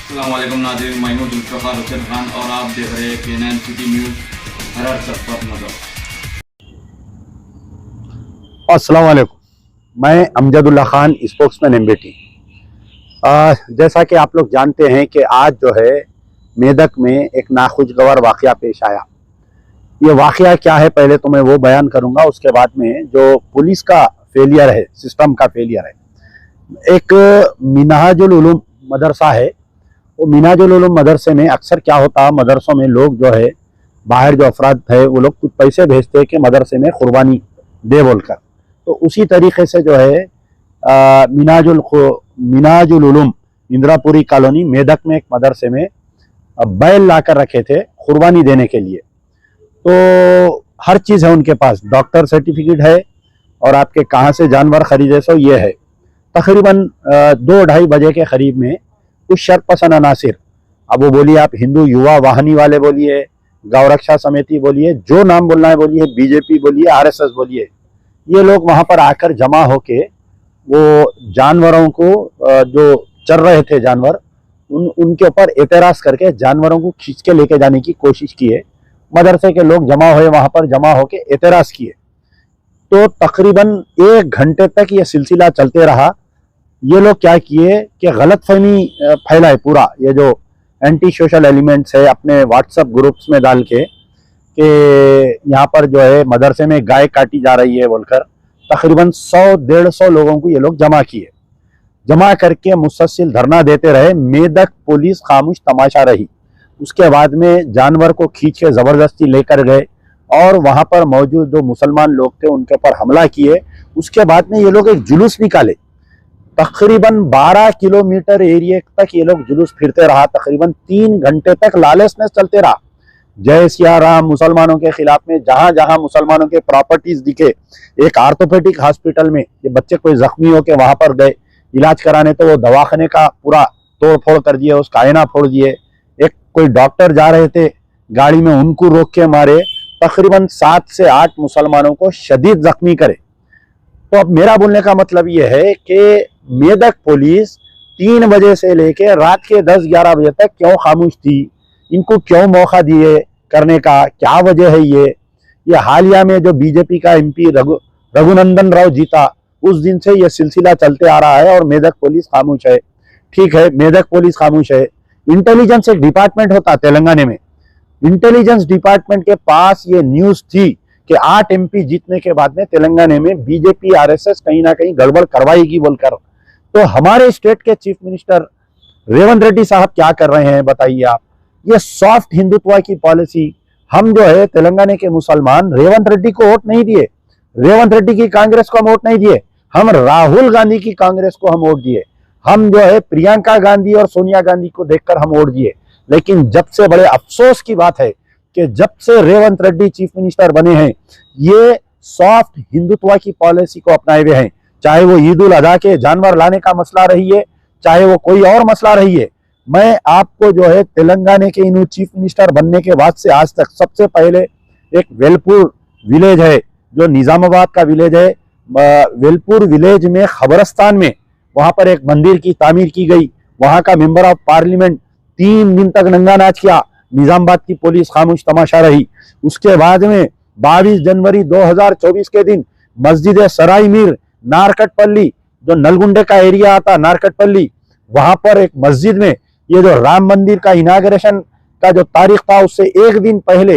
अस्सलामुअलैकुम नाज़रीन, मैं हूं जुल्फ़िकार रशीद खान और आप देख रहे हैं K9 सिटी न्यूज़। हर सख्त नजर। अस्सलाम वालेकुम। मैं अमजदुल्ला खान, स्पोक्समैन एमबीटी। जैसा कि आप लोग जानते हैं कि आज जो है मेदक में एक नाखुशगवार वाक़या पेश आया। ये वाक़या क्या है पहले तो मैं वो बयान करूंगा, उसके बाद में जो पुलिस का फेलियर है, सिस्टम का फेलियर है। एक मिनहाजुल उलूम मदरसा है। वो मिनहाजुल उलूम मदरसे में अक्सर क्या होता, मदरसों में लोग जो है बाहर जो अफराद है वो लोग कुछ पैसे भेजते हैं कि मदरसे में कुर्बानी दे बोलकर। तो उसी तरीके से जो है मिनाजुल उलूम इंदिरापुरी कॉलोनी मेदक में एक मदरसे में बैल लाकर रखे थे कुर्बानी देने के लिए। तो हर चीज़ है उनके पास, डॉक्टर सर्टिफिकेट है और आपके कहाँ से जानवर खरीदे सो ये है। तकरीबन 2-2:30 बजे के करीब में कुछ शरपसंद अनासिर, अब वो बोलिए आप हिंदू युवा वाहिनी वाले बोलिए, गौरक्षा समिति बोलिए, जो नाम बोलना है बोलिए, बीजेपी बोलिए, आरएसएस बोलिए, ये लोग वहां पर आकर जमा होके वो जानवरों को जो चर रहे थे जानवर, उनके ऊपर एतराज करके जानवरों को खींच के लेके जाने की कोशिश किए। मदरसे के लोग जमा हुए, वहां पर जमा होके एतराज किए। तो तकरीबन 1 घंटे तक ये सिलसिला चलते रहा। ये लोग क्या किए कि गलतफहमी फैलाए पूरा, ये जो एंटी सोशल एलिमेंट्स है अपने व्हाट्सएप ग्रुप्स में डाल के कि यहाँ पर जो है मदरसे में गाय काटी जा रही है बोलकर तकरीबन 100-150 लोगों को ये लोग जमा किए। जमा करके मुसलसल धरना देते रहे। मेदक पुलिस खामोश तमाशा रही। उसके बाद में जानवर को खींच के जबरदस्ती लेकर गए और वहां पर मौजूद जो मुसलमान लोग थे उनके ऊपर हमला किए। उसके बाद में ये लोग एक जुलूस निकाले। तकरीबन 12 किलोमीटर एरिया तक ये लोग जुलूस फिरते रहा। तकरीबन 3 घंटे तक लॉलेसनेस चलते रहा। जय सिया राम मुसलमानों के खिलाफ में जहां जहां मुसलमानों के प्रॉपर्टीज दिखे। एक आर्थोपेडिक हॉस्पिटल में ये बच्चे कोई जख्मी होके वहां पर गए इलाज कराने, तो वो दवाखाने का पूरा तोड़ फोड़ कर दिए, उसका आईना फोड़ दिए। एक कोई डॉक्टर जा रहे थे गाड़ी में, उनको रोक के मारे। तकरीबन 7 से 8 मुसलमानों को शदीद जख्मी करे। तो अब मेरा बोलने का मतलब ये है कि मेदक पुलिस 3 बजे से लेके रात के 10-11 बजे तक क्यों खामोश थी? इनको क्यों मौका दिए करने का? क्या वजह है ये हालिया में जो बीजेपी का एमपी रघुनंदन राव जीता, उस दिन से ये सिलसिला चलते आ रहा है और मेदक पुलिस खामोश है। ठीक है, मेदक पुलिस खामोश है। इंटेलिजेंस एक डिपार्टमेंट होता तेलंगाना में, इंटेलिजेंस डिपार्टमेंट के पास ये न्यूज थी कि 8 एमपी जीतने के बाद में तेलंगाना में बीजेपी आरएसएस कहीं ना कहीं गड़बड़ करवाएगी बोलकर। तो हमारे स्टेट के चीफ मिनिस्टर रेवंत रेड्डी साहब क्या कर रहे हैं बताइए आप? ये सॉफ्ट हिंदुत्व की पॉलिसी। हम जो है तेलंगाना के मुसलमान रेवंत रेड्डी को वोट नहीं दिए, रेवंत रेड्डी की कांग्रेस को हम वोट नहीं दिए, हम राहुल गांधी की कांग्रेस को हम वोट दिए। हम जो है प्रियंका गांधी और सोनिया गांधी को देखकर हम वोट दिए। लेकिन जब से बड़े अफसोस की बात है कि जब से रेवंत रेड्डी चीफ मिनिस्टर बने हैं, ये सॉफ्ट हिंदुत्व की पॉलिसी को अपनाए हुए हैं। चाहे वो ईद उल अजहा के जानवर लाने का मसला रही है, चाहे वो कोई और मसला रही है। मैं आपको जो है तेलंगाना के इन चीफ मिनिस्टर बनने के बाद से आज तक सबसे पहले एक वेलपुर विलेज है जो निजामाबाद का विलेज है, वेलपुर विलेज में खबरस्तान में वहां पर एक मंदिर की तामीर की गई। वहां का मेंबर ऑफ पार्लियामेंट 3 दिन तक नंगा नाच किया, निजामाबाद की पुलिस खामोश तमाशा रही। उसके बाद में 22 जनवरी 2024 के दिन मस्जिद सराय मीर नारकटपल्ली, जो नलगुंडे का एरिया आता नारकटपल्ली, वहां पर एक मस्जिद में ये जो राम मंदिर का इनाग्रेशन का जो तारीख था उससे 1 दिन पहले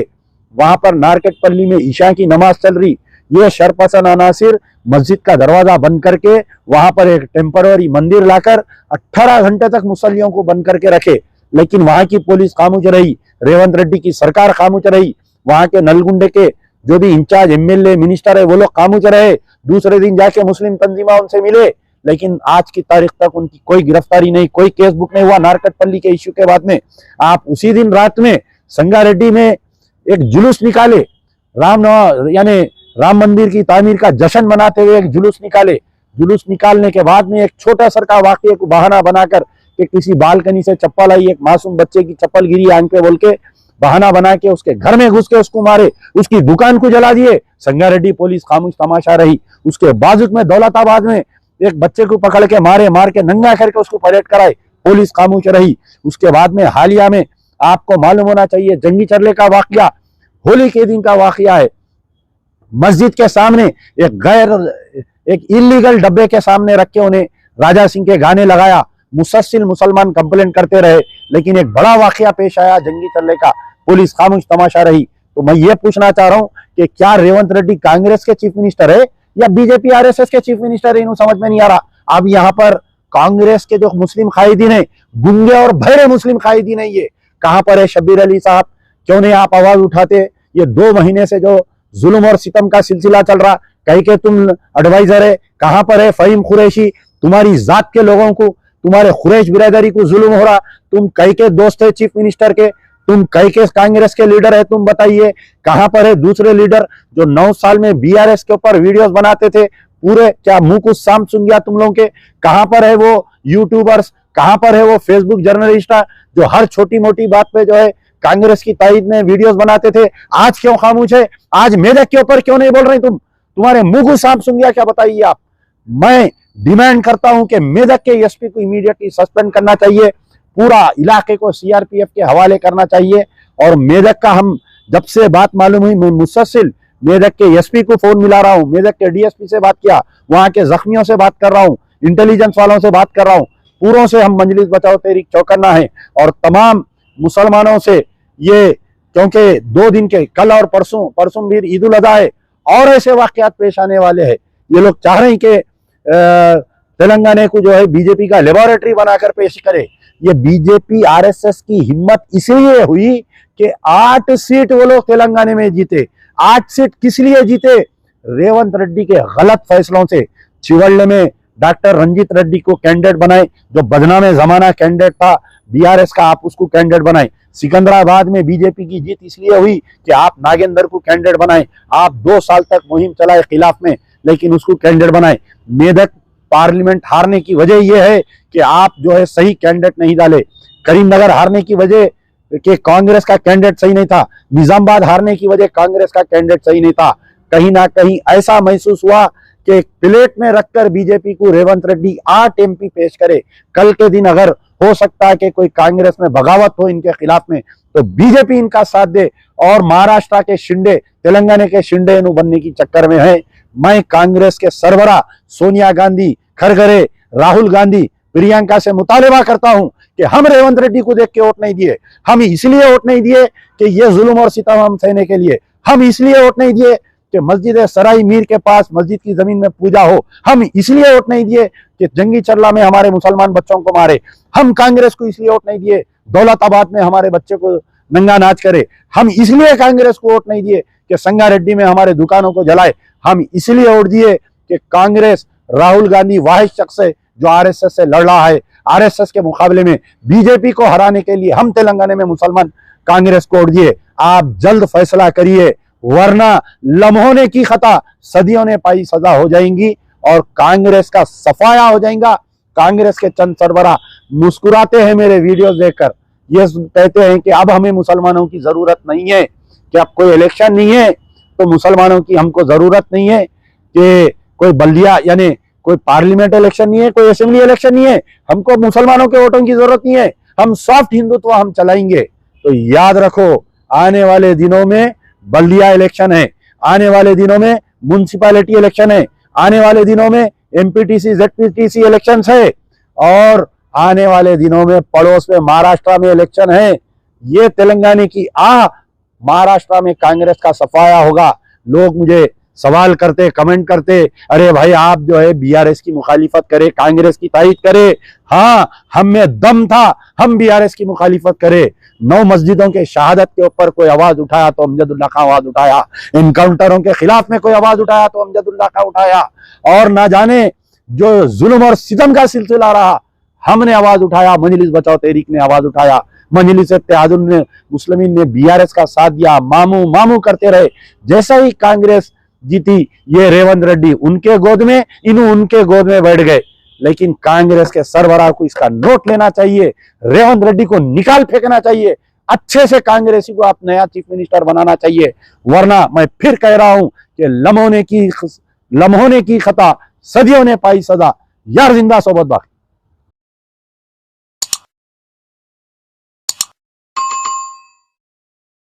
वहां पर नारकटपल्ली में ईशा की नमाज चल रही। ये शरपसंद अनासिर मस्जिद का दरवाजा बंद करके वहां पर एक टेम्पररी मंदिर लाकर 18 घंटे तक मुसल्लियों को बंद करके रखे। लेकिन वहां की पुलिस खामोश रही, रेवंत रेड्डी की सरकार खामोश रही, वहां के नलगुंडे के जो भी इंचार्ज एमएलए मिनिस्टर है वो लोग खामोश रहे। दूसरे दिन जाके मुस्लिम तंजीमा उनसे मिले, लेकिन आज की तारीख तक उनकी कोई गिरफ्तारी नहीं, कोई केस बुक नहीं हुआ। नारकटपल्ली के इश्यू के बाद में आप उसी दिन रात में संगारेड्डी में एक जुलूस निकाले, यानी राम मंदिर की तामीर का जश्न मनाते हुए एक जुलूस निकाले। जुलूस निकालने के बाद में एक छोटा सरका वाकये को बहाना बनाकर कि किसी बालकनी से चप्पल आई, एक मासूम बच्चे की चप्पल गिरी आंख पे बोल के बहाना बना के उसके घर में घुस के उसको मारे, उसकी दुकान को जला दिए। संगारेड्डी पुलिस खामोश तमाशा रही। उसके बाजुक में दौलताबाद में एक बच्चे को पकड़ के मार के नंगा करके उसको परेड कराए। पुलिस खामोश रही। उसके बाद में हालिया में आपको मालूम होना चाहिए, जंगी चरले का वाकया होली के दिन का वाकया है। मस्जिद के सामने एक इलीगल डब्बे के सामने रख के उन्हें राजा सिंह के गाने लगाया। मुसलसल मुसलमान कंप्लेंट करते रहे, लेकिन एक बड़ा वाकया पेश आया जंगी चरले का, पुलिस खामोश तमाशा रही। तो मैं ये पूछना चाह रहा हूं कि क्या रेवंत रेड्डी कांग्रेस के चीफ मिनिस्टर है या बीजेपी आरएसएस के चीफ मिनिस्टर है, इन्हें समझ में नहीं आ रहा। अब यहाँ पर कांग्रेस के जो मुस्लिम कायदीन है, गुंगे और बहरे मुस्लिम कायदीन है, ये कहां पर है शब्बीर अली साहब, क्यों नहीं आप आवाज उठाते। ये 2 महीने से जो जुल्म और सितम का सिलसिला चल रहा, कहीं के तुम एडवाइजर है, कहां पर है फहीम कुरैशी, तुम्हारी जात के लोगों को, तुम्हारे कुरैश बिरादरी को जुल्म हो रहा, तुम कहीं के दोस्त है चीफ मिनिस्टर के, तुम कहीं के कांग्रेस के लीडर है, तुम बताइए कहां पर है दूसरे लीडर जो 9 साल में बीआरएस के ऊपर वीडियोस बनाते थे, पूरे क्या मुंह कुछ साम सुन गया तुम लोगों के। कहां पर है वो यूट्यूबर्स, कहां पर है वो फेसबुक जर्नलिस्ट जो हर छोटी मोटी बात पे जो है कांग्रेस की तायद में वीडियोस बनाते थे, आज क्यों खामोश है। आज मेदक के ऊपर क्यों नहीं बोल रहे तुम, तुम्हारे मुंह को सांप सुन गया क्या, बताइए आप। मैं डिमांड करता हूं कि मेदक के एसपी को इमीडिएटली सस्पेंड करना चाहिए, पूरा इलाके को सीआरपीएफ के हवाले करना चाहिए। और मेदक का हम जब से बात मालूम हुई, मैं मुसलसल मेदक के एसपी को फोन मिला रहा हूं, मेदक के डीएसपी से बात किया, वहां के जख्मियों से बात कर रहा हूं, इंटेलिजेंस वालों से बात कर रहा हूं, पूरों से हम मजलिस बचाओ तहरीक चौकन्ना है। और तमाम मुसलमानों से ये, क्योंकि 2 दिन के कल और परसों भी ईद उल अज़हा है और ऐसे वाकयात पेश आने वाले हैं। ये लोग चाह रहे हैं कि तेलंगाना को जो है बीजेपी का लेबोरेटरी बनाकर पेश करे। ये बीजेपी आरएसएस की हिम्मत इसलिए हुई कि 8 सीट वो लोग तेलंगाना में जीते। 8 सीट किस लिए जीते, रेवंत रेड्डी के गलत फैसलों से। चिवल्ले में डॉक्टर रंजीत रेड्डी को कैंडिडेट बनाए, जो बदनामे जमाना कैंडिडेट था बीआरएस का, आप उसको कैंडिडेट बनाए। सिकंदराबाद में बीजेपी की जीत इसलिए हुई कि आप नागेंद्र को कैंडिडेट बनाए, आप 2 साल तक मुहिम चलाए खिलाफ में, लेकिन उसको कैंडिडेट बनाए। मेदक पार्लियामेंट हारने की वजह यह है कि आप जो है सही कैंडिडेट नहीं डाले। करीमनगर हारने की वजह कि कांग्रेस का कैंडिडेट सही नहीं था। निजामाबाद हारने की वजह कांग्रेस का कैंडिडेट सही नहीं था। कहीं ना कहीं ऐसा महसूस हुआ कि प्लेट में रखकर बीजेपी को रेवंत रेड्डी 8 एमपी पेश करे। कल के दिन अगर हो सकता है कि कोई कांग्रेस में बगावत हो इनके खिलाफ में, तो बीजेपी इनका साथ दे। और महाराष्ट्र के शिंदे, तेलंगाना के शिंदे बनने की चक्कर में है। मैं कांग्रेस के सरबराह सोनिया गांधी, खरगरे, राहुल गांधी, प्रियंका से मुतालिबा करता हूं कि हम रेवंत रेड्डी को देख के वोट नहीं दिए। हम इसलिए वोट नहीं दिए कि ये जुल्म और सितम हम सहने के लिए। हम इसलिए वोट नहीं दिए कि मस्जिद सराय मीर के पास मस्जिद की जमीन में पूजा हो। हम इसलिए वोट नहीं दिए कि जंगी चरला में हमारे मुसलमान बच्चों को मारे। हम कांग्रेस को इसलिए वोट नहीं दिए दौलताबाद में हमारे बच्चे को नंगा नाच करे। हम इसलिए कांग्रेस को वोट नहीं दिए कि संगारेड्डी में हमारे दुकानों को जलाए। हम इसलिए वोट दिए कि कांग्रेस, राहुल गांधी वाहिद शख्स है जो आरएसएस से लड़ रहा है। आरएसएस के मुकाबले में बीजेपी को हराने के लिए हम तेलंगाना में मुसलमान कांग्रेस को वोट दिए। आप जल्द फैसला करिए, वरना लम्हों ने की खता सदियों ने पाई सजा हो जाएंगी और कांग्रेस का सफाया हो जाएगा। कांग्रेस के चंद सरबराह मुस्कुराते हैं मेरे वीडियोस देखकर, ये कहते हैं कि अब हमें मुसलमानों की जरूरत नहीं है, कि अब कोई इलेक्शन नहीं है तो मुसलमानों की हमको जरूरत नहीं है, कि कोई बल्दिया यानी कोई पार्लियामेंट इलेक्शन नहीं है, कोई असेंबली इलेक्शन नहीं है, हमको मुसलमानों के वोटों की जरूरत नहीं है, हम सॉफ्ट हिंदुत्व हम चलाएंगे। तो याद रखो, आने वाले दिनों में बल्दिया इलेक्शन है, आने वाले दिनों में म्युनिसिपैलिटी इलेक्शन है, आने वाले दिनों में एमपीटीसी जेडपीटीसी इलेक्शन है, और आने वाले दिनों में पड़ोस में महाराष्ट्र में इलेक्शन है। ये तेलंगाना की महाराष्ट्र में कांग्रेस का सफाया होगा। लोग मुझे सवाल करते, कमेंट करते, अरे भाई आप जो है बीआरएस की मुखालिफत करे, कांग्रेस की तायद करे। हाँ, हम में दम था, हम बीआरएस की मुखालिफत करे। 9 मस्जिदों के शहादत के ऊपर कोई आवाज उठाया तो अमजदुल्ला खां आवाज उठाया, इनकाउंटरों के खिलाफ में कोई आवाज उठाया तो अमजदुल्ला खां उठाया, और ना जाने जो जुल्म और सितम का सिलसिला रहा हमने आवाज उठाया, मजलिस बचाओ तहरीक ने आवाज उठाया, मजलिस इत्तेहादुल मुस्लिमीन ने बीआरएस का साथ दिया, मामू मामू करते रहे। जैसा ही कांग्रेस जीती, ये रेवंत रेड्डी उनके गोद में, इन्हों उनके गोद में बैठ गए। लेकिन कांग्रेस के सरबराह को इसका नोट लेना चाहिए, रेवंत रेड्डी को निकाल फेंकना चाहिए, अच्छे से कांग्रेसी को आप नया चीफ मिनिस्टर बनाना चाहिए। वरना मैं फिर कह रहा हूं कि लम्हों ने की खता, सदियों ने पाई सजा। यार जिंदा सोबत बाकी।